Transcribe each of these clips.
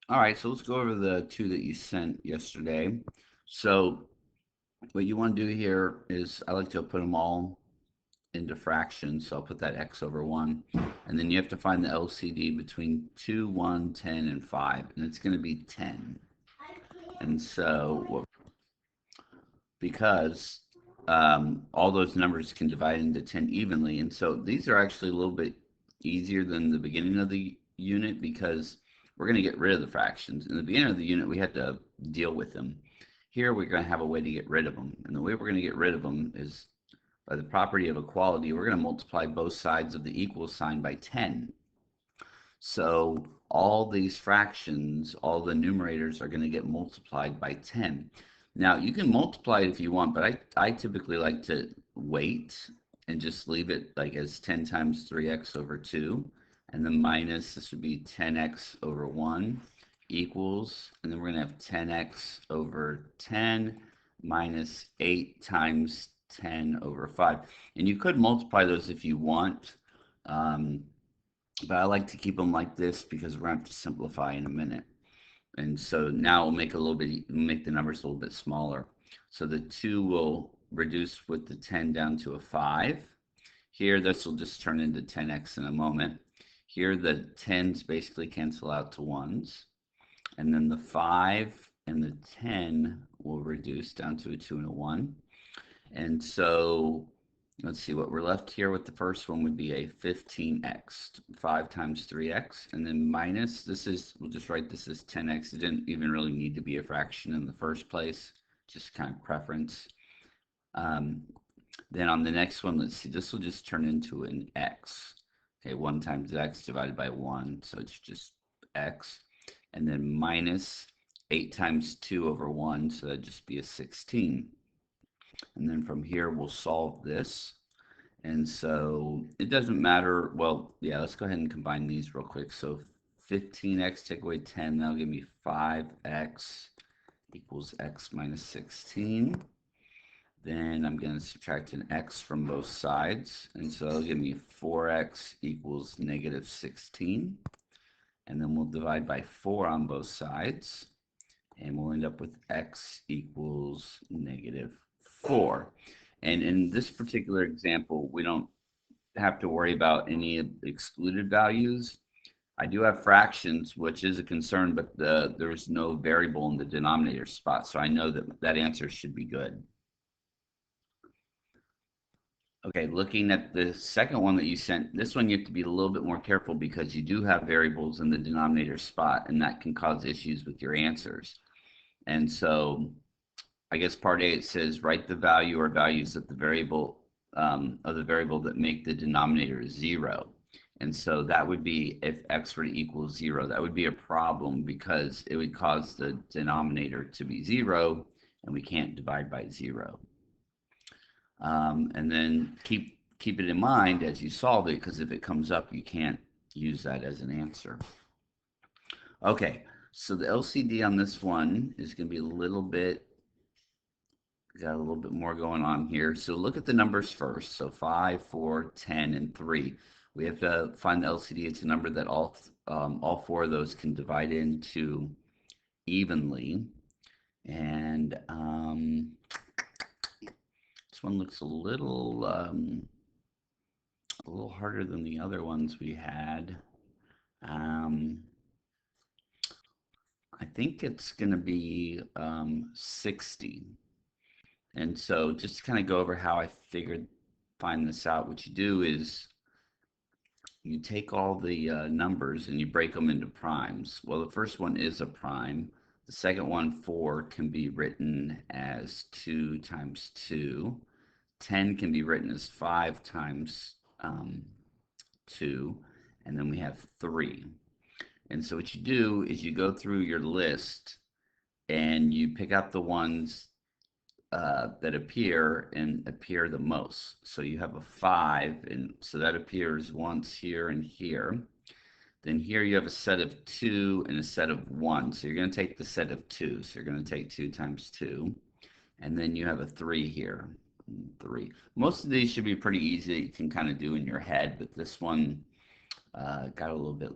All right, so let's go over the two that you sent yesterday. So what you want to do here is I like to put them all into fractions. So I'll put that x over 1. And then you have to find the LCD between 2, 1, 10, and 5. And it's going to be 10. And so because all those numbers can divide into 10 evenly. And so these are actually a little bit easier than the beginning of the unit because we're going to get rid of the fractions. In the beginning of the unit, we had to deal with them. Here, we're going to have a way to get rid of them. And the way we're going to get rid of them is by the property of equality. We're going to multiply both sides of the equal sign by 10. So all these fractions, all the numerators are going to get multiplied by 10. Now, you can multiply it if you want, but I typically like to wait and just leave it like as 10 times 3x over 2. And then minus, this would be 10x over 1 equals, and then we're going to have 10x over 10 minus 8 times 10 over 5. And you could multiply those if you want. But I like to keep them like this because we're going to have to simplify in a minute. And so now we'll make make the numbers a little bit smaller. So the 2 will reduce with the 10 down to a 5. Here, this will just turn into 10x in a moment. Here, the 10s basically cancel out to 1s. And then the 5 and the 10 will reduce down to a 2 and a 1. And so let's see, what we're left here with the first one would be a 15x, 5 times 3x, and then minus, we'll just write this as 10x. It didn't even really need to be a fraction in the first place, just kind of preference. Um, then on the next one, let's see, this will just turn into an x. Okay, 1 times x divided by 1, so it's just x. And then minus 8 times 2 over 1, so that'd just be a 16. And then from here, we'll solve this. And so it doesn't matter. Well, yeah, let's go ahead and combine these real quick. So 15x take away 10, that'll give me 5x equals x minus 16. Then I'm going to subtract an x from both sides. And so it'll give me 4x equals negative 16. And then we'll divide by 4 on both sides. And we'll end up with x equals negative 4. And in this particular example, we don't have to worry about any excluded values. I do have fractions, which is a concern, but there's no variable in the denominator spot, so I know that that answer should be good. Okay, looking at the second one that you sent, this one you have to be a little bit more careful because you do have variables in the denominator spot, and that can cause issues with your answers. And so I guess part A, it says write the value or values of the variable that make the denominator 0. And so that would be if x were to equal 0, that would be a problem because it would cause the denominator to be 0, and we can't divide by 0. And then keep it in mind as you solve it, because if it comes up, you can't use that as an answer. Okay, so the LCD on this one is going to be a little bit, got a little bit more going on here. So look at the numbers first. So 5, 4, 10, and 3. We have to find the LCD. It's a number that all four of those can divide into evenly. And this one looks a little harder than the other ones we had. Um, I think it's going to be 60. And so just to kind of go over how I find this out, what you do is you take all the numbers and you break them into primes. Well, the first one is a prime. The second one, 4, can be written as 2 times 2. 10 can be written as 5 times 2. And then we have 3. And so what you do is you go through your list and you pick out the ones that appear and appear the most. So you have a 5, and so that appears once here and here. Then here you have a set of 2 and a set of 1. So you're going to take the set of 2. So you're going to take 2 times 2. And then you have a 3 here. 3. Most of these should be pretty easy. You can kind of do in your head, but this one got a little bit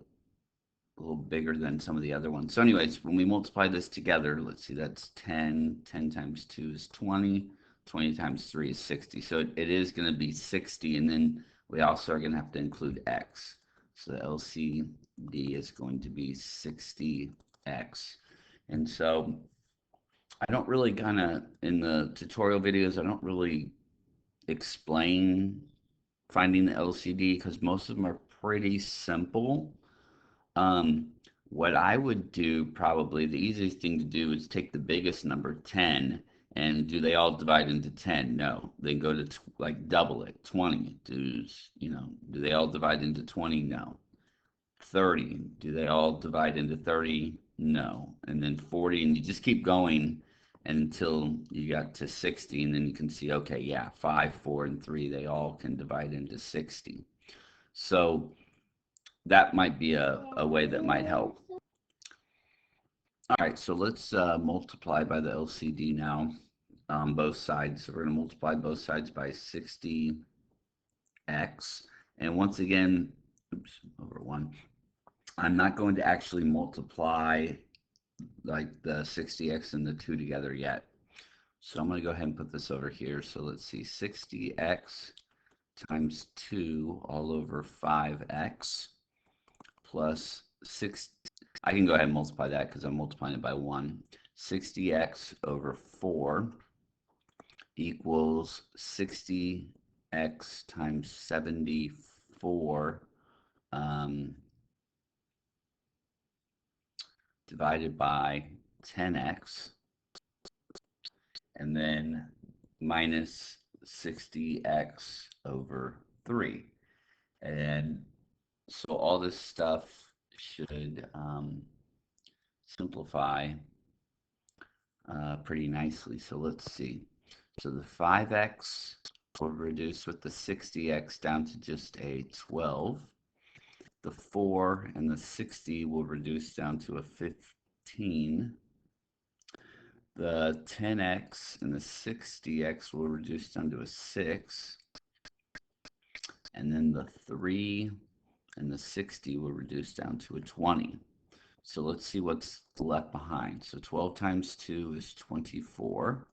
a little bigger than some of the other ones. So anyways, when we multiply this together, let's see, that's 10. 10 times 2 is 20. 20 times 3 is 60. So it is going to be 60, and then we also are going to have to include x. So the LCD is going to be 60x. And so I don't really kind of, in the tutorial videos, I don't really explain finding the LCD because most of them are pretty simple. Um, what I would do, probably the easiest thing to do, is take the biggest number, 10, and do they all divide into 10? No. Then go to like double it, 20. Do they all divide into 20? No. 30. Do they all divide into 30? No. And then 40, and you just keep going until you got to 60, and then you can see, okay, yeah, 5, 4, and 3, they all can divide into 60. So that might be a way that might help. All right, so let's multiply by the LCD now, both sides. So we're going to multiply both sides by 60x. And once again, oops, over 1. I'm not going to actually multiply like the 60x and the 2 together yet. So I'm going to go ahead and put this over here. So let's see, 60x times 2 all over 5x plus 6. I can go ahead and multiply that because I'm multiplying it by 1. 60x over 4 equals 60x times 74 divided by 10x, and then minus 60x over 3. And so all this stuff should simplify pretty nicely. So let's see. So the 5x will reduce with the 60x down to just a 12. The 4 and the 60 will reduce down to a 15. The 10x and the 60x will reduce down to a 6. And then the 3 and the 60 will reduce down to a 20. So let's see what's left behind. So 12 times 2 is 24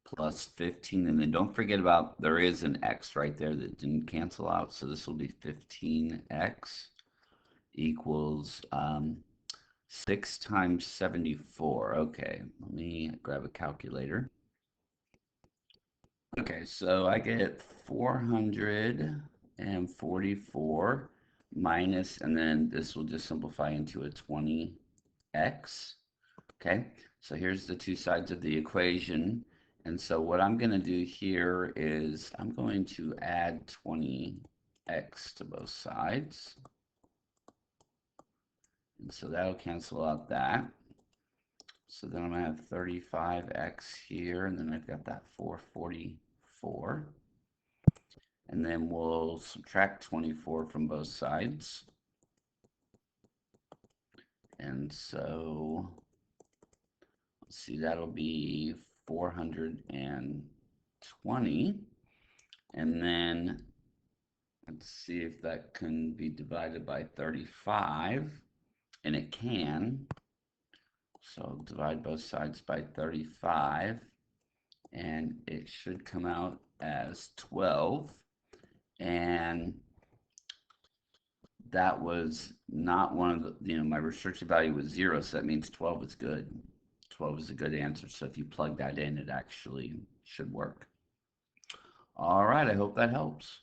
plus 15. And then don't forget about, there is an x right there that didn't cancel out. So this will be 15x equals 6 times 74. Okay, let me grab a calculator. Okay, so I get 444 minus, and then this will just simplify into a 20x. Okay, so here's the two sides of the equation. And so what I'm going to do here is I'm going to add 20x to both sides. And so that'll cancel out that. So then I'm going to have 35x here, and then I've got that 444. And then we'll subtract 24 from both sides. And so, let's see, that'll be 420. And then, let's see if that can be divided by 35. And it can. So I'll divide both sides by 35. And it should come out as 12. And that was not one of the, my restricted value was 0, so that means 12 is good. 12 is a good answer, so if you plug that in, it actually should work. All right, I hope that helps.